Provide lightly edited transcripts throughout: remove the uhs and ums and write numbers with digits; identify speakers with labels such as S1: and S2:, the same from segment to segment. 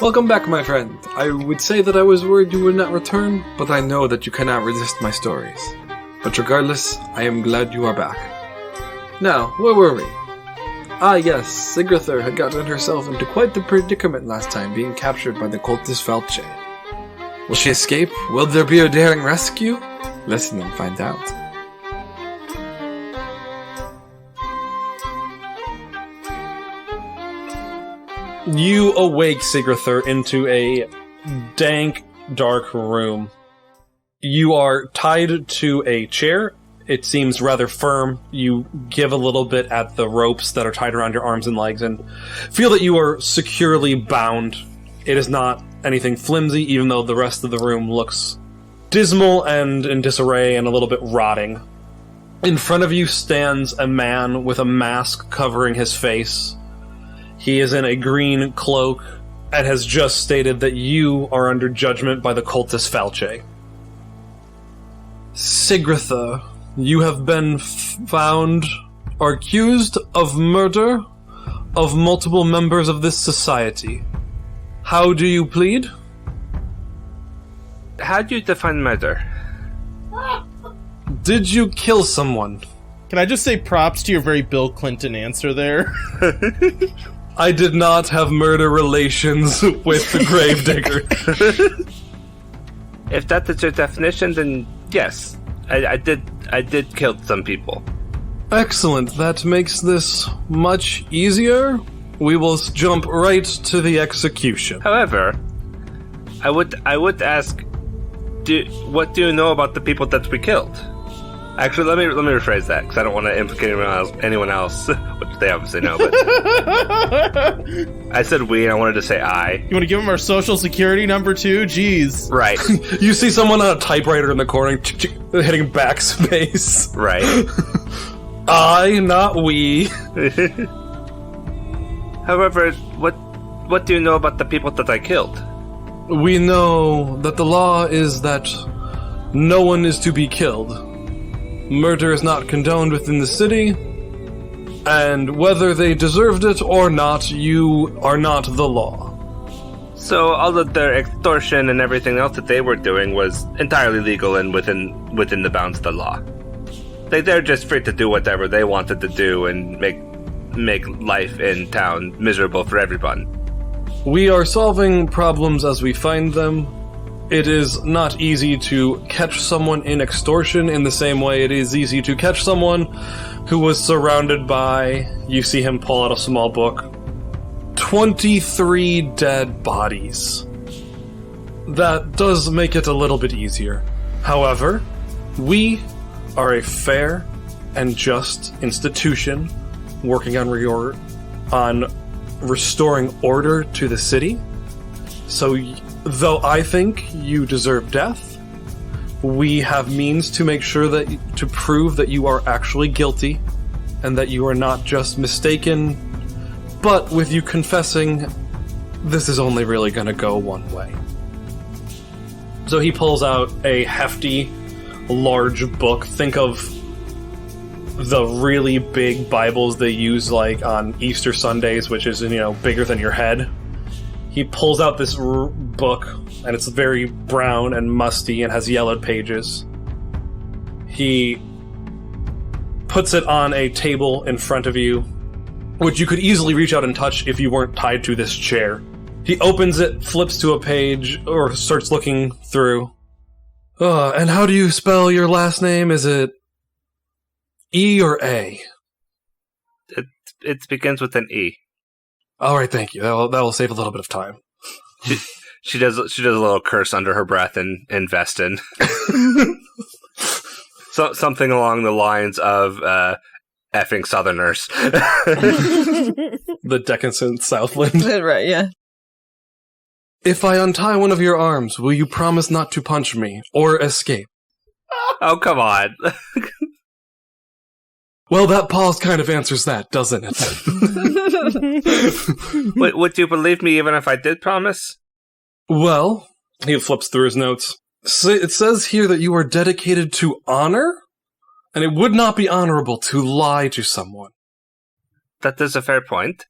S1: Welcome back, my friend. I would say that I was worried you would not return, but I know that you cannot resist my stories. But regardless, I am glad you are back. Now, where were we? Ah yes, Sigrithur had gotten herself into quite the predicament last time, being captured by the cultist Felche. Will she escape? Will there be a daring rescue? Listen and find out.
S2: You awake, Sigrithur, into a dank, dark room. You are tied to a chair. It seems rather firm. You give a little bit at the ropes that are tied around your arms and legs and feel that you are securely bound. It is not anything flimsy, even though the rest of the room looks dismal and in disarray and a little bit rotting. In front of you stands a man with a mask covering his face. He is in a green cloak and has just stated that you are under judgment by the cultist Falche. Sigrithur, you have been found or accused of murder of multiple members of this society. How do you plead?
S3: How do you define murder?
S1: Did you kill someone?
S4: Can I just say props to your very Bill Clinton answer there?
S1: I did not have murder relations with the gravedigger.
S3: If that is your definition, then yes, I did kill some people.
S1: Excellent. That makes this much easier. We will jump right to the execution.
S3: However, I would ask, what do you know about the people that we killed? Actually, let me rephrase that, because I don't want to implicate anyone else, which they obviously know, but... I said we, and I wanted to say I.
S4: You want to give him our social security number too? Jeez.
S3: Right.
S1: You see someone on a typewriter in the corner hitting backspace.
S3: Right.
S1: I, not we.
S3: However, what do you know about the people that I killed?
S1: We know that the law is that no one is to be killed. Murder is not condoned within the city, and whether they deserved it or not, you are not the law.
S3: So all of their extortion and everything else that they were doing was entirely legal and within the bounds of the law. They're just free to do whatever they wanted to do and make life in town miserable for everyone.
S1: We are solving problems as we find them. It is not easy to catch someone in extortion in the same way it is easy to catch someone who was surrounded by, you see him pull out a small book, 23 dead bodies. That does make it a little bit easier. However, we are a fair and just institution working on restoring order to the city. So, though I think you deserve death, we have means to make sure to prove that you are actually guilty and that you are not just mistaken. But with you confessing, this is only really going to go one way. So he pulls out a hefty, large book. Think of the really big Bibles they use like on Easter Sundays, which is, bigger than your head. He pulls out this book, and it's very brown and musty and has yellowed pages. He puts it on a table in front of you, which you could easily reach out and touch if you weren't tied to this chair. He opens it, flips to a page, or starts looking through. And how do you spell your last name? Is it E or A?
S3: It begins with an E.
S1: All right, thank you. That will save a little bit of time.
S3: She does a little curse under her breath and Vestin. Something along the lines of effing Southerners.
S1: The decadent Southland.
S5: Right, yeah.
S1: If I untie one of your arms, will you promise not to punch me or escape?
S3: Oh, come on.
S1: Well, that pause kind of answers that, doesn't it?
S3: Would you believe me even if I did promise?
S1: Well, he flips through his notes. It says here that you are dedicated to honor, and it would not be honorable to lie to someone.
S3: That is a fair point.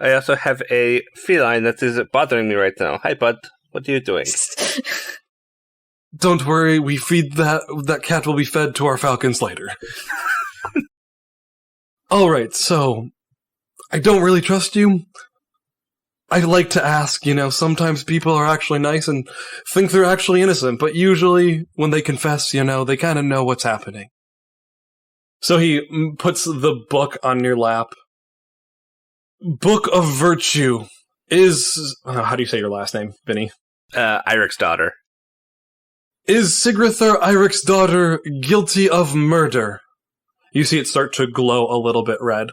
S3: I also have a feline that is bothering me right now. Hi, bud. What are you doing?
S1: Don't worry, we feed that cat will be fed to our falcons later. Alright, so, I don't really trust you. I like to ask, sometimes people are actually nice and think they're actually innocent, but usually, when they confess, they kind of know what's happening. So he puts the book on your lap. Book of Virtue is... how do you say your last name, Vinny?
S3: Irik's daughter.
S1: Is Sigrithur, Irik's daughter, guilty of murder? You see it start to glow a little bit red.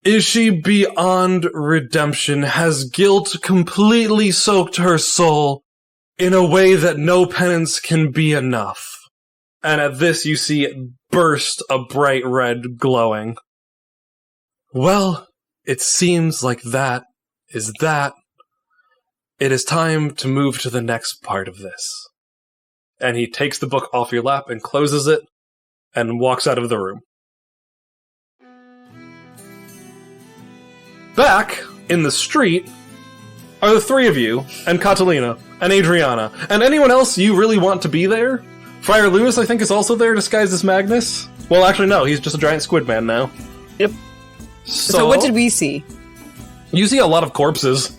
S1: Is she beyond redemption? Has guilt completely soaked her soul in a way that no penance can be enough? And at this you see it burst a bright red glowing. Well, it seems like that is that. It is time to move to the next part of this. And he takes the book off your lap and closes it and walks out of the room. Back in the street are the three of you, and Catalina, and Adriana, and anyone else you really want to be there. Friar Lewis, I think, is also there disguised as Magnus. Well, actually, no, he's just a giant squid man now.
S3: Yep.
S5: So what did we see?
S1: You see a lot of corpses.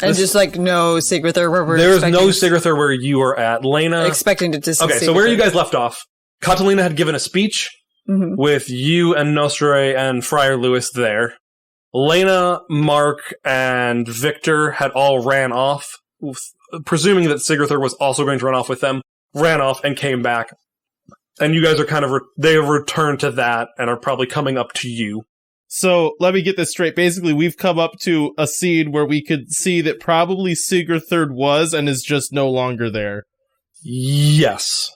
S5: And just no Sigrithur where we're
S1: There's
S5: expecting...
S1: no Sigrithur where you are at. Lena...
S5: Expecting to see
S1: Okay, so where you guys left off, Catalina had given a speech with you and Nostre and Friar Lewis there. Lena, Mark, and Victor had all ran off, presuming that Sigrithur was also going to run off with them, ran off and came back. And you guys are they have returned to that and are probably coming up to you.
S4: So, let me get this straight. Basically, we've come up to a scene where we could see that probably Sigrithur was and is just no longer there.
S1: Yes.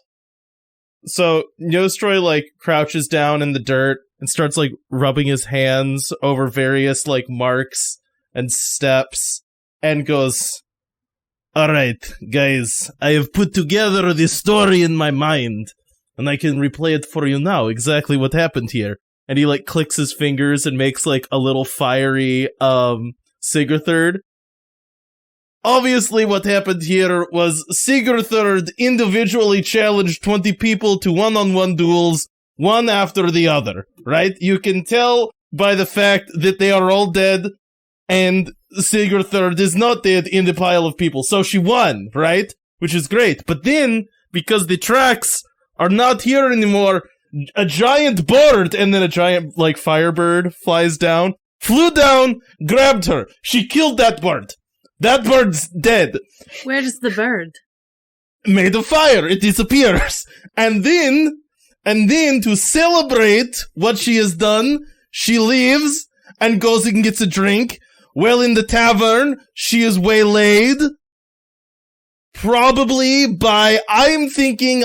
S4: So, Nostroy, crouches down in the dirt and starts, rubbing his hands over various, marks and steps and goes, "Alright, guys, I have put together this story in my mind, and I can replay it for you now, exactly what happened here." And he, clicks his fingers and makes, a little fiery, Sigrithur. Obviously, what happened here was Sigrithur individually challenged 20 people to one-on-one duels, one after the other, right? You can tell by the fact that they are all dead, and Sigrithur is not dead in the pile of people. So she won, right? Which is great. But then, because the tracks are not here anymore, a giant bird, and then a giant, firebird flies down, flew down, grabbed her. She killed that bird. That bird's dead.
S6: Where's the bird?
S4: Made of fire. It disappears. And then, to celebrate what she has done, she leaves and goes and gets a drink. Well, in the tavern, she is waylaid. Probably by, I'm getting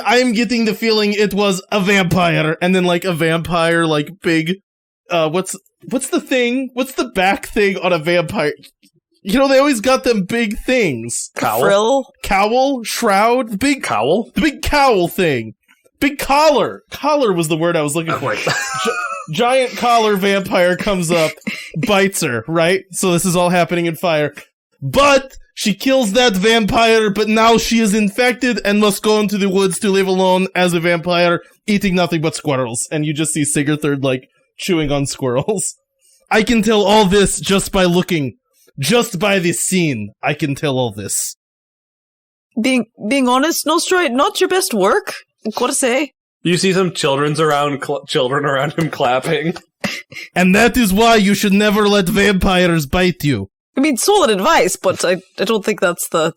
S4: the feeling it was a vampire. And then, a vampire, big, what's the thing? What's the back thing on a vampire? They always got them big things.
S1: Cowl?
S5: Frill?
S4: Cowl? Shroud? Big
S1: Cowl?
S4: The big cowl thing. Big collar. Collar was the word I was looking for. Giant collar vampire comes up, bites her, right? So this is all happening in fire. But she kills that vampire, but now she is infected and must go into the woods to live alone as a vampire, eating nothing but squirrels. And you just see Sigrithur, chewing on squirrels. I can tell all this just by looking. Just by this scene, I can tell all this.
S5: Being honest, Nostroy, not your best work. Gotta say.
S1: You see some children around him clapping.
S4: And that is why you should never let vampires bite you.
S5: I mean, solid advice, but I don't think that's the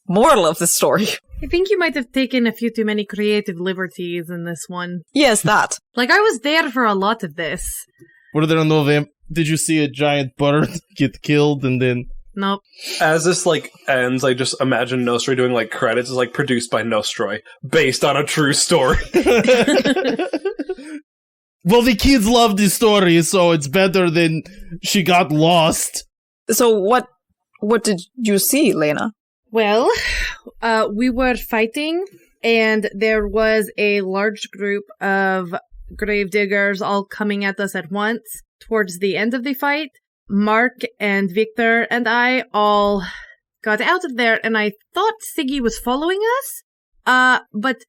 S5: moral of the story.
S6: I think you might have taken a few too many creative liberties in this one.
S5: Yes, that.
S6: I was there for a lot of this.
S4: What are there no Did you see a giant bird get killed and then...
S6: Nope.
S1: As this, ends, I just imagine Nostroy doing, credits is, produced by Nostroy, based on a true story.
S4: Well, the kids love this story, so it's better than she got lost.
S5: So what did you see, Lena?
S6: Well, we were fighting, and there was a large group of gravediggers all coming at us at once. Towards the end of the fight, Mark and Victor and I all got out of there, and I thought Siggy was following us. But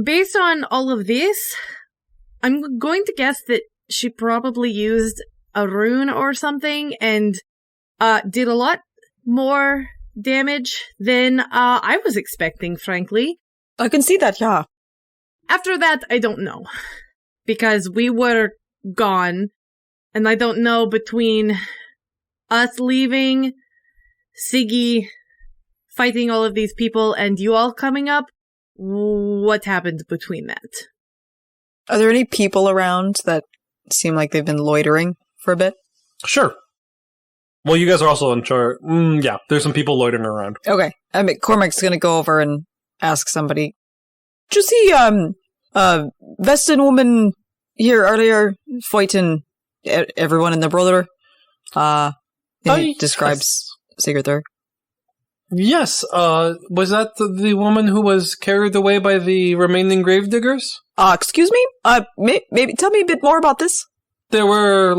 S6: based on all of this, I'm going to guess that she probably used a rune or something and did a lot more damage than I was expecting, frankly.
S5: I can see that, yeah.
S6: After that, I don't know. Because we were gone, and I don't know between us leaving, Siggy fighting all of these people, and you all coming up, what happened between that.
S5: Are there any people around that seem like they've been loitering for a bit?
S2: Sure. Well, you guys are also in charge. Yeah, there's some people loitering around.
S5: Okay. I mean, Cormac's gonna go over and ask somebody. Did you see, vested woman here earlier fighting everyone and their brother? And he describes Sigrithur.
S2: Yes, was that the woman who was carried away by the remaining gravediggers?
S5: Excuse me? Maybe tell me a bit more about this.
S2: There were,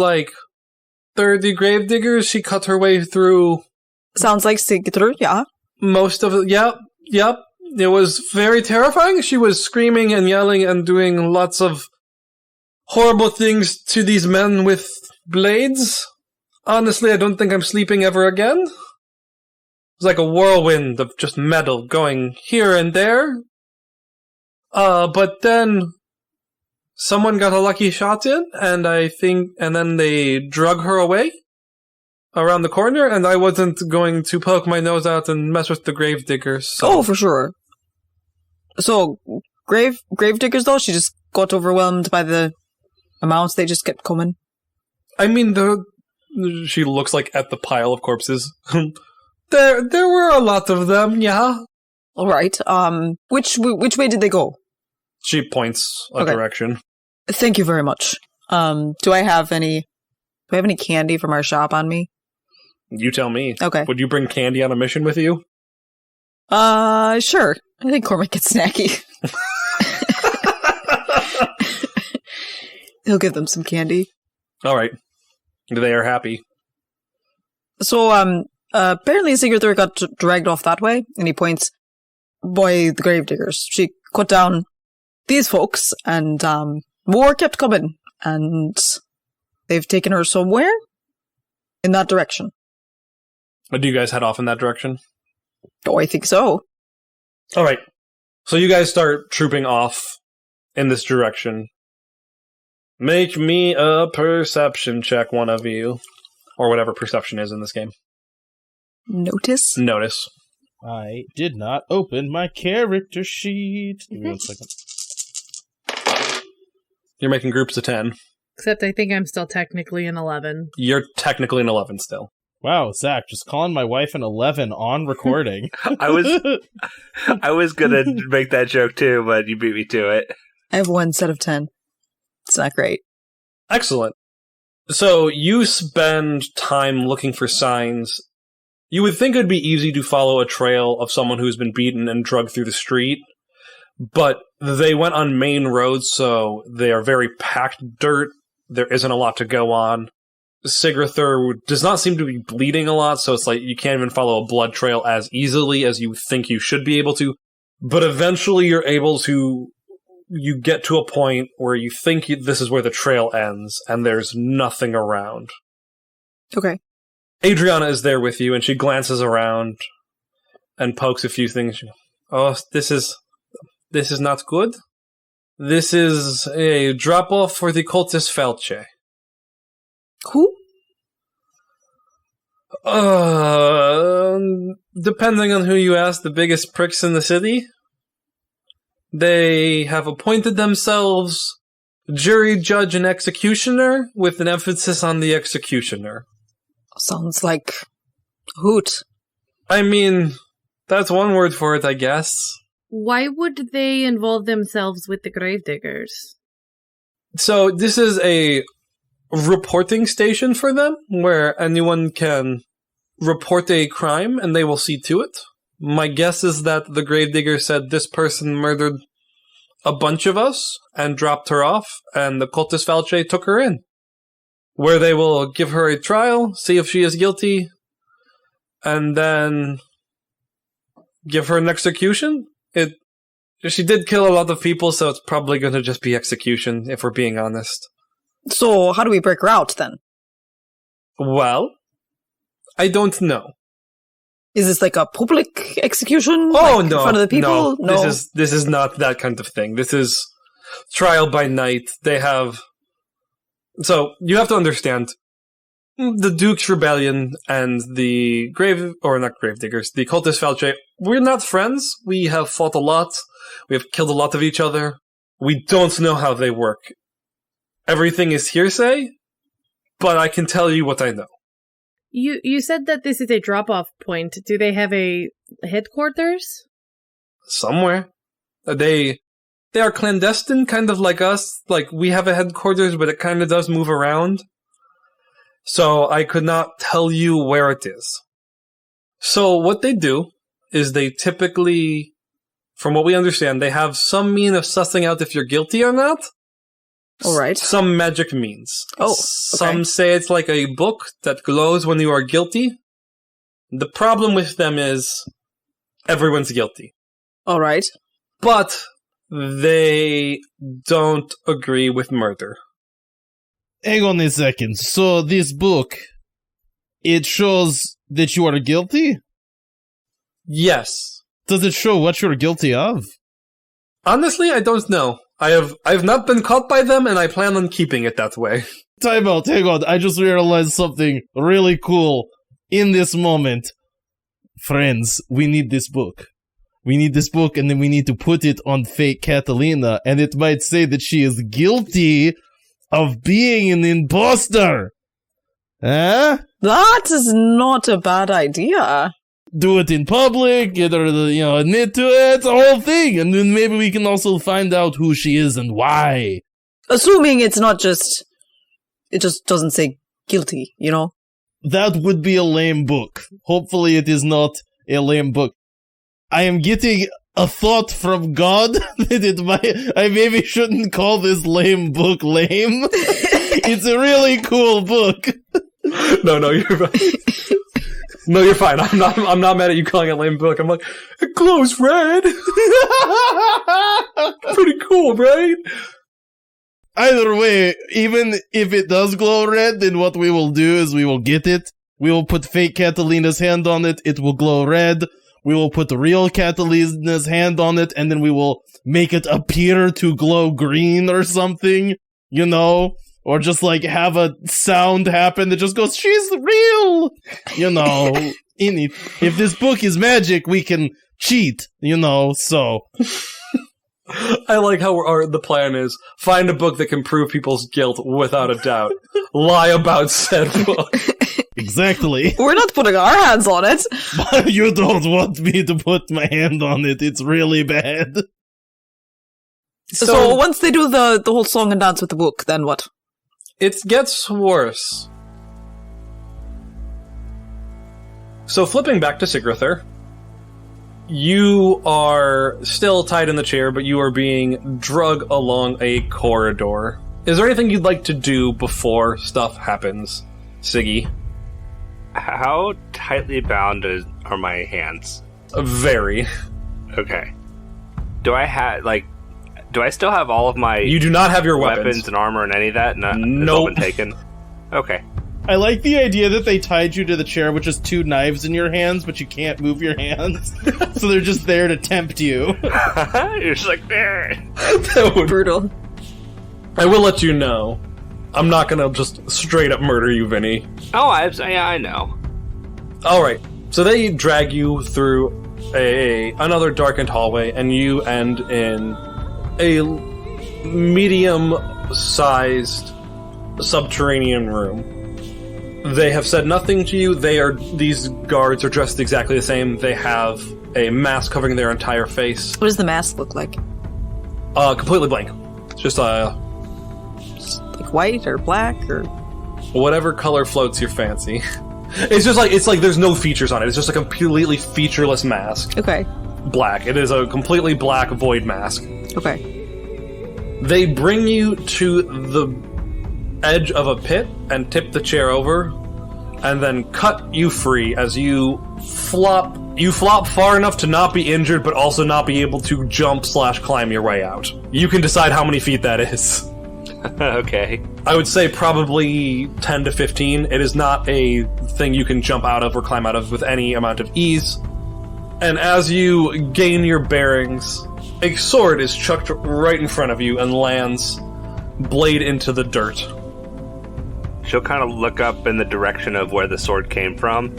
S2: 30 gravediggers. She cut her way through...
S5: Sounds like Sigrithur, yeah.
S2: Most of it, yep. It was very terrifying. She was screaming and yelling and doing lots of horrible things to these men with blades. Honestly, I don't think I'm sleeping ever again. It was like a whirlwind of just metal going here and there. But then someone got a lucky shot in, and then they drug her away around the corner, and I wasn't going to poke my nose out and mess with the gravediggers. So.
S5: Oh, for sure. So, gravediggers, though, she just got overwhelmed by the amounts. They just kept coming.
S2: I mean, she looks at the pile of corpses. There were a lot of them, yeah.
S5: All right. Which way did they go?
S2: She points a direction.
S5: Thank you very much. Do I have any candy from our shop on me?
S2: You tell me.
S5: Okay.
S2: Would you bring candy on a mission with you?
S5: Sure. I think Cormac gets snacky. He'll give them some candy.
S2: All right. They are happy.
S5: So, apparently Sigrithur got dragged off that way, and he points by the gravediggers. She cut down these folks, and more kept coming, and they've taken her somewhere in that direction.
S2: Do you guys head off in that direction?
S5: Oh, I think so.
S2: All right. So you guys start trooping off in this direction. Make me a perception check, one of you. Or whatever perception is in this game.
S5: Notice?
S2: Notice.
S4: I did not open my character sheet. Give me 1 second.
S2: You're making groups of 10.
S6: Except I think I'm still technically an 11.
S2: You're technically an 11 still.
S4: Wow, Zach, just calling my wife an 11 on recording.
S3: I was gonna make that joke too, but you beat me to it.
S5: I have 1 set of 10. It's not great.
S2: Excellent. So you spend time looking for signs. You would think it would be easy to follow a trail of someone who's been beaten and drugged through the street, but they went on main roads, so they are very packed dirt. There isn't a lot to go on. Sigrithur does not seem to be bleeding a lot, so it's you can't even follow a blood trail as easily as you think you should be able to. But eventually you're able to... You get to a point where you think this is where the trail ends, and there's nothing around.
S5: Okay.
S2: Adriana is there with you, and she glances around and pokes a few things. Oh, this is not good. This is a drop-off for the cultist Felce.
S5: Who?
S2: Depending on who you ask, the biggest pricks in the city. They have appointed themselves jury, judge, and executioner, with an emphasis on the executioner.
S5: Sounds like hoot.
S2: I mean, that's one word for it, I guess.
S6: Why would they involve themselves with the gravediggers?
S2: So this is a reporting station for them, where anyone can report a crime and they will see to it. My guess is that the gravedigger said this person murdered a bunch of us and dropped her off, and the cultist Falche took her in. where they will give her a trial, see if she is guilty, and then give her an execution. She did kill a lot of people, so it's probably going to just be execution, if we're being honest.
S5: So, how do we break her out, then?
S2: Well, I don't know.
S5: Is this like a public execution?
S2: Oh,
S5: like
S2: no.
S5: In front of the people?
S2: No. This is not that kind of thing. This is trial by night. They have... So, you have to understand, the Duke's Rebellion and the not Gravediggers, the Cultist Falche, we're not friends. We have fought a lot. We have killed a lot of each other. We don't know how they work. Everything is hearsay, but I can tell you what I know.
S6: You said that this is a drop-off point. Do they have a headquarters?
S2: Somewhere. They are clandestine, kind of like us. Like, we have a headquarters, but it kind of does move around. So I could not tell you where it is. So what they do is they typically, from what we understand, they have some mean of sussing out if you're guilty or not.
S5: All right.
S2: Some magic means.
S5: Oh, okay.
S2: Some say it's like a book that glows when you are guilty. The problem with them is everyone's guilty.
S5: All right.
S2: But they don't agree with murder.
S4: Hang on a second. So this book, it shows that you are guilty?
S2: Yes.
S4: Does it show what you're guilty of?
S2: Honestly, I don't know. I've not been caught by them, and I plan on keeping it that way.
S4: Time out, hang on. I just realized something really cool in this moment. Friends, we need this book. We need this book, and then we need to put it on fake Catalina, and it might say that she is guilty of being an imposter. Huh?
S5: That is not a bad idea.
S4: Do it in public, get her to, admit to it, the whole thing, and then maybe we can also find out who she is and why.
S5: Assuming it's not just... It just doesn't say guilty, you know?
S4: That would be a lame book. Hopefully it is not a lame book. I am getting a thought from God that I maybe shouldn't call this lame book lame. It's a really cool book.
S2: No, you're right. No, you're fine. I'm not mad at you calling it lame book. I'm like, it glows red. Pretty cool, right?
S4: Either way, even if it does glow red, then what we will do is we will get it. We will put fake Catalina's hand on it. It will glow red. We will put the real Catalina's hand on it, and then we will make it appear to glow green or something, or just have a sound happen that just goes, she's real, If this book is magic, we can cheat, so.
S2: I like how the plan is, find a book that can prove people's guilt without a doubt. Lie about said book.
S4: Exactly.
S5: We're not putting our hands on it.
S4: But you don't want me to put my hand on it. It's really bad.
S5: So once they do the whole song and dance with the book, then what?
S2: It gets worse. So flipping back to Sigrithur, you are still tied in the chair, but you are being dragged along a corridor. Is there anything you'd like to do before stuff happens, Siggy?
S3: How tightly bound are my hands?
S2: Very.
S3: Okay. Do I still have all of my...
S2: You do not have your weapons
S3: and armor and any of that?
S2: Nope.
S3: It's all been taken? Okay.
S4: I like the idea that they tied you to the chair with just 2 knives in your hands, but you can't move your hands. So they're just there to tempt you.
S3: You're just like,
S5: Brutal.
S2: I will let you know. I'm not gonna just straight up murder you, Vinny.
S3: Oh, I know.
S2: Alright, so they drag you through another darkened hallway, and you end in a medium-sized subterranean room. They have said nothing to you. These guards are dressed exactly the same. They have a mask covering their entire face.
S5: What does the mask look like?
S2: Completely blank. It's just
S5: like white or black or
S2: whatever color floats your fancy. It's like there's no features on it. It's just a completely featureless mask.
S5: Okay.
S2: Black. It is a completely black void mask.
S5: Okay.
S2: They bring you to the edge of a pit and tip the chair over, and then cut you free as you flop. You flop far enough to not be injured, but also not be able to jump/climb your way out. You can decide how many feet that is.
S3: Okay.
S2: I would say probably 10 to 15. It is not a thing you can jump out of or climb out of with any amount of ease. And as you gain your bearings, a sword is chucked right in front of you and lands, blade into the dirt.
S3: She'll kind of look up in the direction of where the sword came from.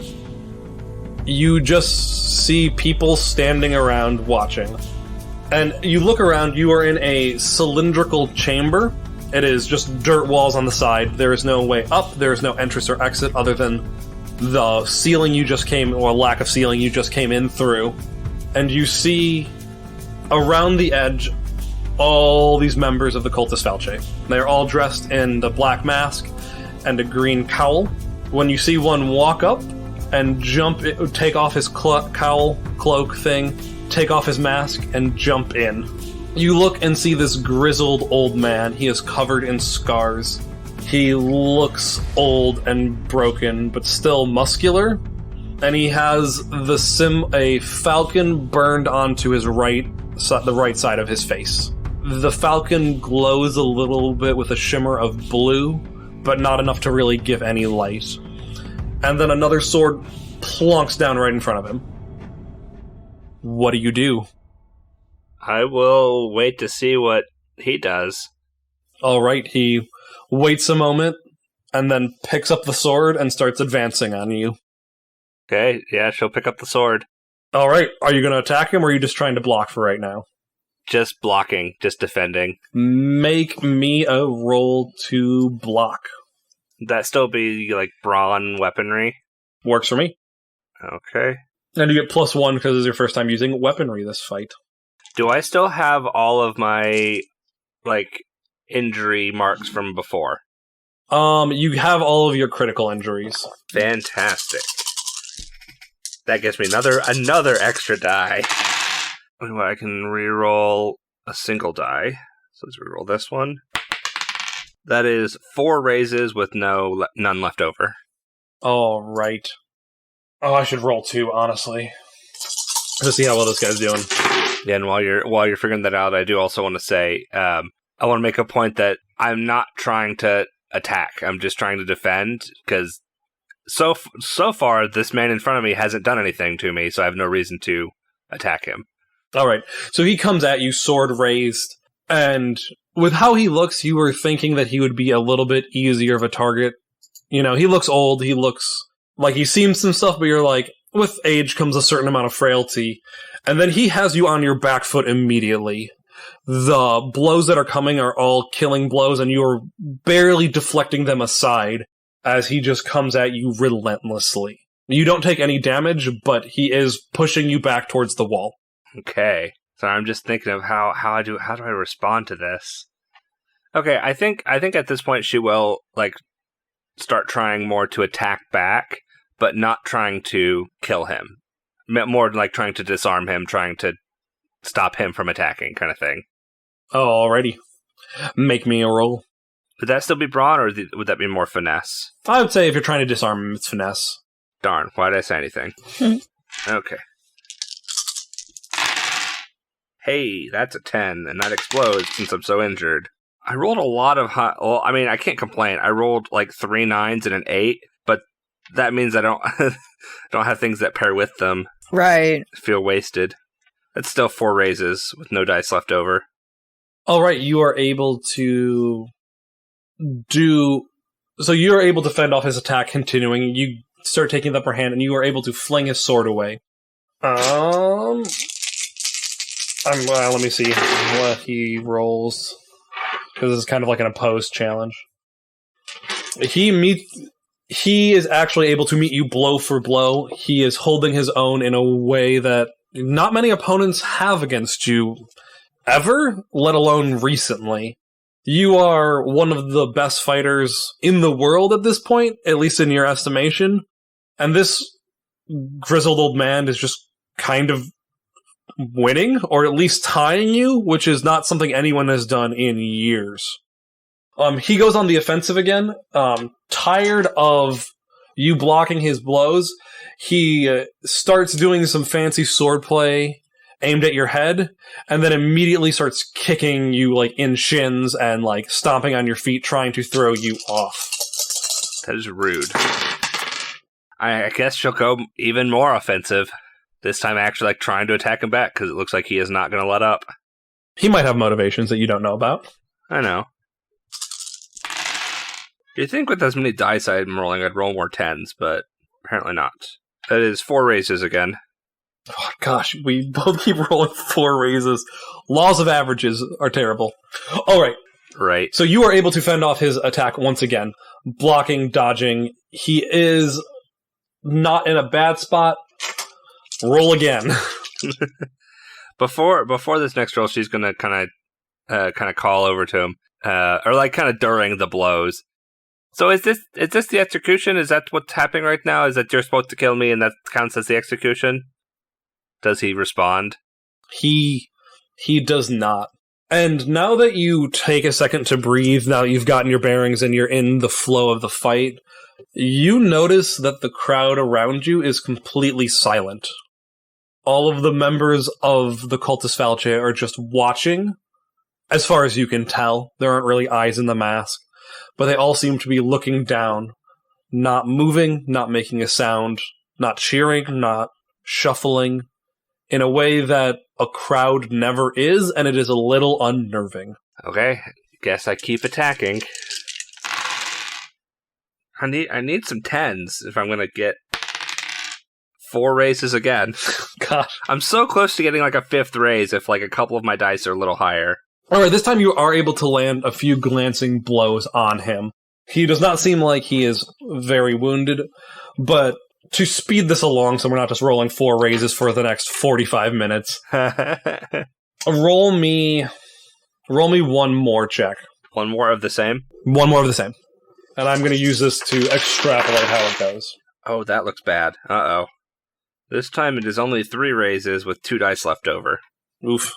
S2: You just see people standing around watching. And you look around, you are in a cylindrical chamber. It is just dirt walls on the side. There is no way up, there is no entrance or exit other than the ceiling you just came, or lack of ceiling you just came in through. And you see around the edge all these members of the Cultus Falche. They're all dressed in the black mask and a green cowl. When you see one walk up and take off his cowl, cloak thing, take off his mask, and jump in. You look and see this grizzled old man. He is covered in scars. He looks old and broken, but still muscular. And he has a falcon burned onto his the right side of his face. The falcon glows a little bit with a shimmer of blue, but not enough to really give any light. And then another sword plonks down right in front of him. What do you do?
S3: I will wait to see what he does.
S2: Alright, he waits a moment, and then picks up the sword and starts advancing on you.
S3: Okay, yeah, she'll pick up the sword.
S2: Alright, are you going to attack him, or are you just trying to block for right now?
S3: Just blocking, just defending.
S2: Make me a roll to block.
S3: That still be, like, brawn weaponry?
S2: Works for me.
S3: Okay.
S2: And you get +1 because it's your first time using weaponry this fight.
S3: Do I still have all of my, like, injury marks from before?
S2: You have all of your critical injuries.
S3: Fantastic. That gives me another extra die. I can re-roll a single die. So let's re-roll this one. That is 4 raises with none left over.
S2: Alright. Oh, I should roll 2, honestly. To see how well this guy's doing.
S3: Yeah, and while you're figuring that out, I do also want to say, I want to make a point that I'm not trying to attack. I'm just trying to defend, because so far, this man in front of me hasn't done anything to me, so I have no reason to attack him.
S2: Alright, so he comes at you, sword raised, and with how he looks, you were thinking that he would be a little bit easier of a target. You know, he looks old, he looks like he's seen some stuff, but you're like, with age comes a certain amount of frailty. And then he has you on your back foot immediately. The blows that are coming are all killing blows, and you're barely deflecting them aside as he just comes at you relentlessly. You don't take any damage, but he is pushing you back towards the wall.
S3: Okay. So I'm just thinking of how do I respond to this? Okay, I think at this point she will, like, start trying more to attack back, but not trying to kill him. More like trying to disarm him, trying to stop him from attacking, kind of thing.
S2: Oh, alrighty. Make me a roll.
S3: Would that still be brawn, or would that be more finesse?
S2: I would say if you're trying to disarm him, it's finesse.
S3: Darn, why did I say anything? Okay. Hey, that's a 10, and that explodes since I'm so injured. I rolled a lot of high... Well, I mean, I can't complain. I rolled like 3 9s and an 8, but that means I don't don't have things that pair with them.
S5: Right.
S3: I feel wasted. That's still 4 raises with no dice left over.
S2: Alright, you are able to do... So you're able to fend off his attack continuing. You start taking the upper hand, and you are able to fling his sword away. Let me see what he rolls, because this is kind of like an opposed challenge. He is actually able to meet you blow for blow. He is holding his own in a way that not many opponents have against you ever, let alone recently. You are one of the best fighters in the world at this point, at least in your estimation. And this grizzled old man is just kind of winning, or at least tying you, which is not something anyone has done in years. He goes on the offensive again. Tired of you blocking his blows, he starts doing some fancy swordplay aimed at your head, and then immediately starts kicking you like in shins and like stomping on your feet, trying to throw you off.
S3: That is rude. I guess she'll go even more offensive. This time actually like trying to attack him back, because it looks like he is not going to let up.
S2: He might have motivations that you don't know about.
S3: I know. You'd think with as many dice I'm rolling, I'd roll more 10s, but apparently not. That is 4 raises again.
S2: Oh, gosh, we both keep rolling 4 raises. Laws of averages are terrible. All right.
S3: Right.
S2: So you are able to fend off his attack once again. Blocking, dodging. He is not in a bad spot. Roll again.
S3: Before this next roll, she's gonna kind of call over to him, or like kind of during the blows. So is this the execution? Is that what's happening right now? Is that you're supposed to kill me and that counts as the execution? Does he respond?
S2: He does not. And now that you take a second to breathe, now you've gotten your bearings and you're in the flow of the fight, you notice that the crowd around you is completely silent. All of the members of the Cultus Falce are just watching. As far as you can tell, there aren't really eyes in the mask, but they all seem to be looking down, not moving, not making a sound, not cheering, not shuffling, in a way that a crowd never is, and it is a little unnerving.
S3: Okay, guess I keep attacking. I need some 10s if I'm gonna get 4 raises again.
S2: Gosh.
S3: I'm so close to getting like a 5th raise if like a couple of my dice are a little higher.
S2: Alright, this time you are able to land a few glancing blows on him. He does not seem like he is very wounded, but to speed this along so we're not just rolling 4 raises for the next 45 minutes, roll me one more check.
S3: One more of the same?
S2: One more of the same. And I'm going to use this to extrapolate how it goes.
S3: Oh, that looks bad. Uh-oh. This time it is only 3 raises with 2 dice left over.
S2: Oof.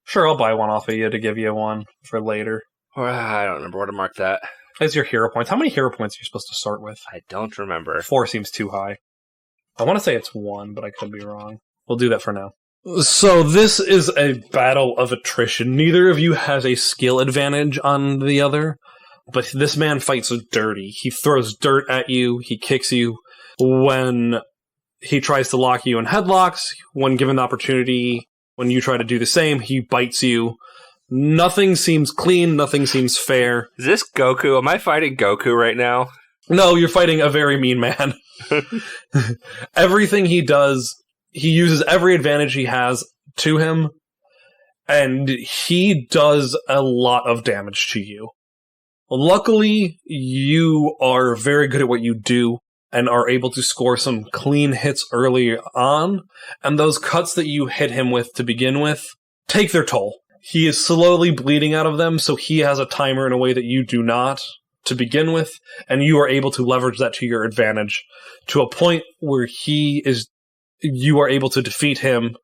S2: Sure, I'll buy one off of you to give you one for later.
S3: I don't remember where to mark that.
S2: As your hero points. How many hero points are you supposed to start with?
S3: I don't remember.
S2: 4 seems too high. I want to say it's 1, but I could be wrong. We'll do that for now. So this is a battle of attrition. Neither of you has a skill advantage on the other, but this man fights dirty. He throws dirt at you, he kicks you. When he tries to lock you in headlocks, when given the opportunity, when you try to do the same, he bites you. Nothing seems clean, nothing seems fair.
S3: Is this Goku? Am I fighting Goku right now?
S2: No, you're fighting a very mean man. Everything he does, he uses every advantage he has to him, and he does a lot of damage to you. Luckily, you are very good at what you do and are able to score some clean hits early on, and those cuts that you hit him with to begin with take their toll. He is slowly bleeding out of them, so he has a timer in a way that you do not to begin with, and you are able to leverage that to your advantage to a point where you are able to defeat him,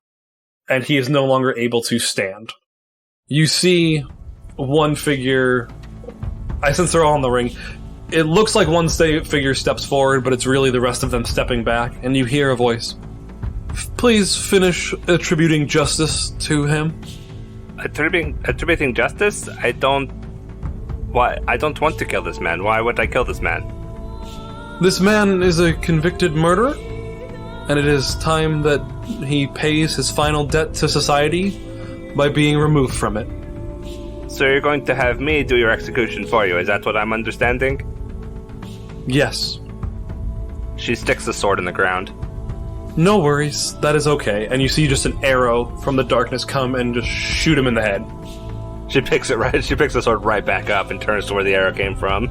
S2: and he is no longer able to stand. You see one figure, since they're all in the ring, it looks like one figure steps forward, but it's really the rest of them stepping back, and you hear a voice. Please finish attributing justice to him.
S3: Attributing justice? I don't want to kill this man. Why would I kill this man?
S2: This man is a convicted murderer, and it is time that he pays his final debt to society by being removed from it.
S3: So you're going to have me do your execution for you, is that what I'm understanding?
S2: Yes.
S3: She sticks the sword in the ground.
S2: No worries, that is okay. And you see just an arrow from the darkness come and just shoot him in the head.
S3: She picks the sword right back up and turns to where the arrow came from.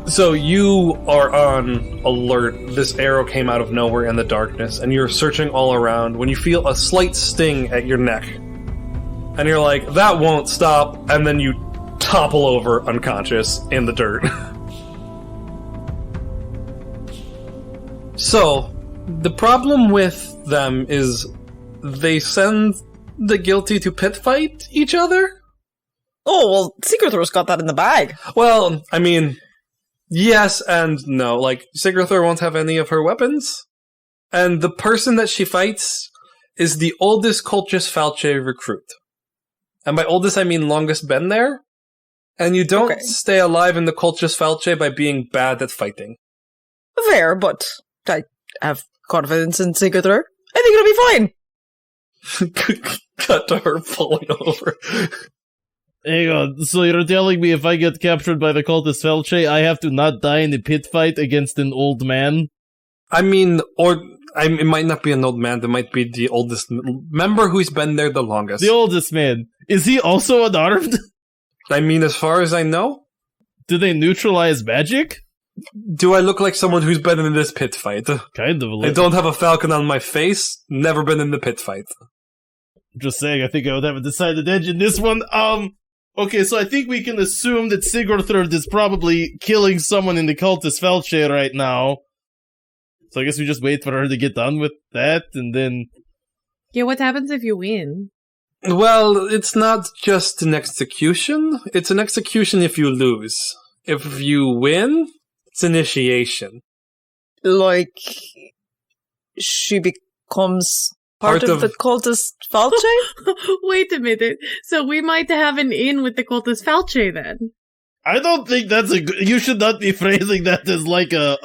S2: So you are on alert. This arrow came out of nowhere in the darkness, and you're searching all around when you feel a slight sting at your neck. And you're like, that won't stop, and then you topple over unconscious in the dirt. So, the problem with them is they send the guilty to pit fight each other?
S5: Oh, well, Sigrithur's got that in the bag.
S2: Well, I mean, yes and no. Like, Sigrithur won't have any of her weapons, and the person that she fights is the oldest Cultus Falce recruit. And by oldest, I mean longest been there. And you don't stay alive in the Cultus Falce by being bad at fighting.
S5: Fair, but I have confidence in Sigrithur. I think it'll be fine.
S2: Cut to her falling over.
S4: Hang on, so you're telling me if I get captured by the Cultus Felche, I have to not die in a pit fight against an old man?
S2: I mean, it might not be an old man, it might be the oldest member who's been there the longest.
S4: The oldest man. Is he also unarmed?
S2: I mean, as far as I know.
S4: Do they neutralize magic?
S2: Do I look like someone who's been in this pit fight?
S4: Kind of a little.
S2: I don't have a falcon on my face, never been in the pit fight.
S4: Just saying, I think I would have a decided edge in this one. Okay, so I think we can assume that Sigrithur is probably killing someone in the Cultus Felche right now. So I guess we just wait for her to get done with that, and then...
S6: Yeah, what happens if you win?
S2: Well, it's not just an execution. It's an execution if you lose. If you win, it's initiation.
S5: Like, she becomes part of the Cultus Falce?
S6: Wait a minute. So we might have an in with the Cultus Falce then.
S4: I don't think that's you should not be phrasing that as like a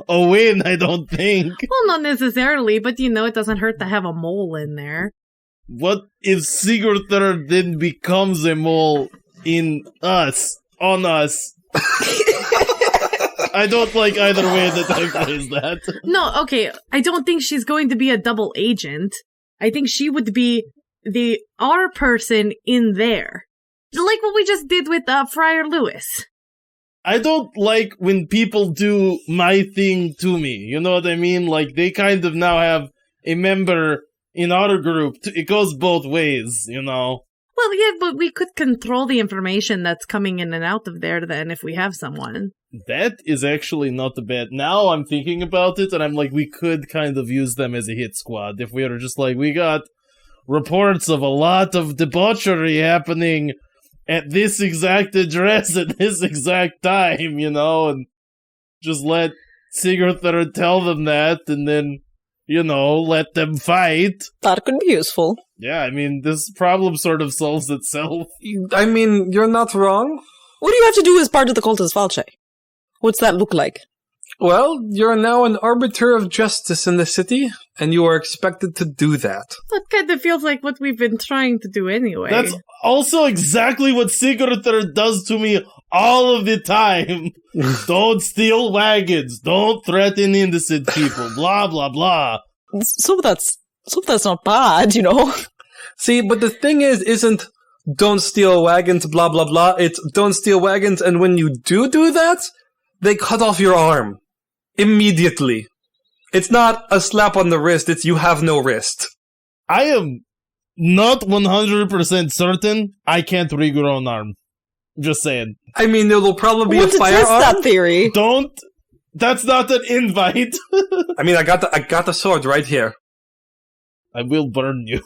S4: win, I don't think.
S6: Well, not necessarily, but it doesn't hurt to have a mole in there.
S4: What if Sigrithur then becomes a mole in us, on us? I don't like either way that I phrase that.
S6: No, okay, I don't think she's going to be a double agent. I think she would be our person in there. Like what we just did with Friar Lewis.
S4: I don't like when people do my thing to me. You know what I mean? Like, they kind of now have a member in our group. It goes both ways, Well,
S6: yeah, but we could control the information that's coming in and out of there then if we have someone.
S4: That is actually not bad. Now I'm thinking about it, and I'm like, we could kind of use them as a hit squad. If we are just like, we got reports of a lot of debauchery happening at this exact address at this exact time, and just let Sigrithur tell them that, and then, let them fight.
S5: That could be useful.
S4: Yeah, I mean, this problem sort of solves itself.
S2: I mean, you're not wrong.
S5: What do you have to do as part of the Cultus Falce? What's that look like?
S2: Well, you're now an arbiter of justice in the city, and you are expected to do that.
S6: That kind of feels like what we've been trying to do anyway.
S4: That's also exactly what Sigrithur does to me all of the time. Don't steal wagons. Don't threaten innocent people. Blah, blah, blah.
S5: So that's not bad,
S2: See, but the thing isn't don't steal wagons, blah, blah, blah. It's don't steal wagons, and when you do that, they cut off your arm. Immediately. It's not a slap on the wrist, it's you have no wrist.
S4: I am not 100% certain I can't regrow an arm. Just saying.
S2: I mean, it'll probably be a firearm.
S5: Test that theory.
S4: Don't. That's not an invite.
S2: I mean, I got the sword right here.
S4: I will burn you.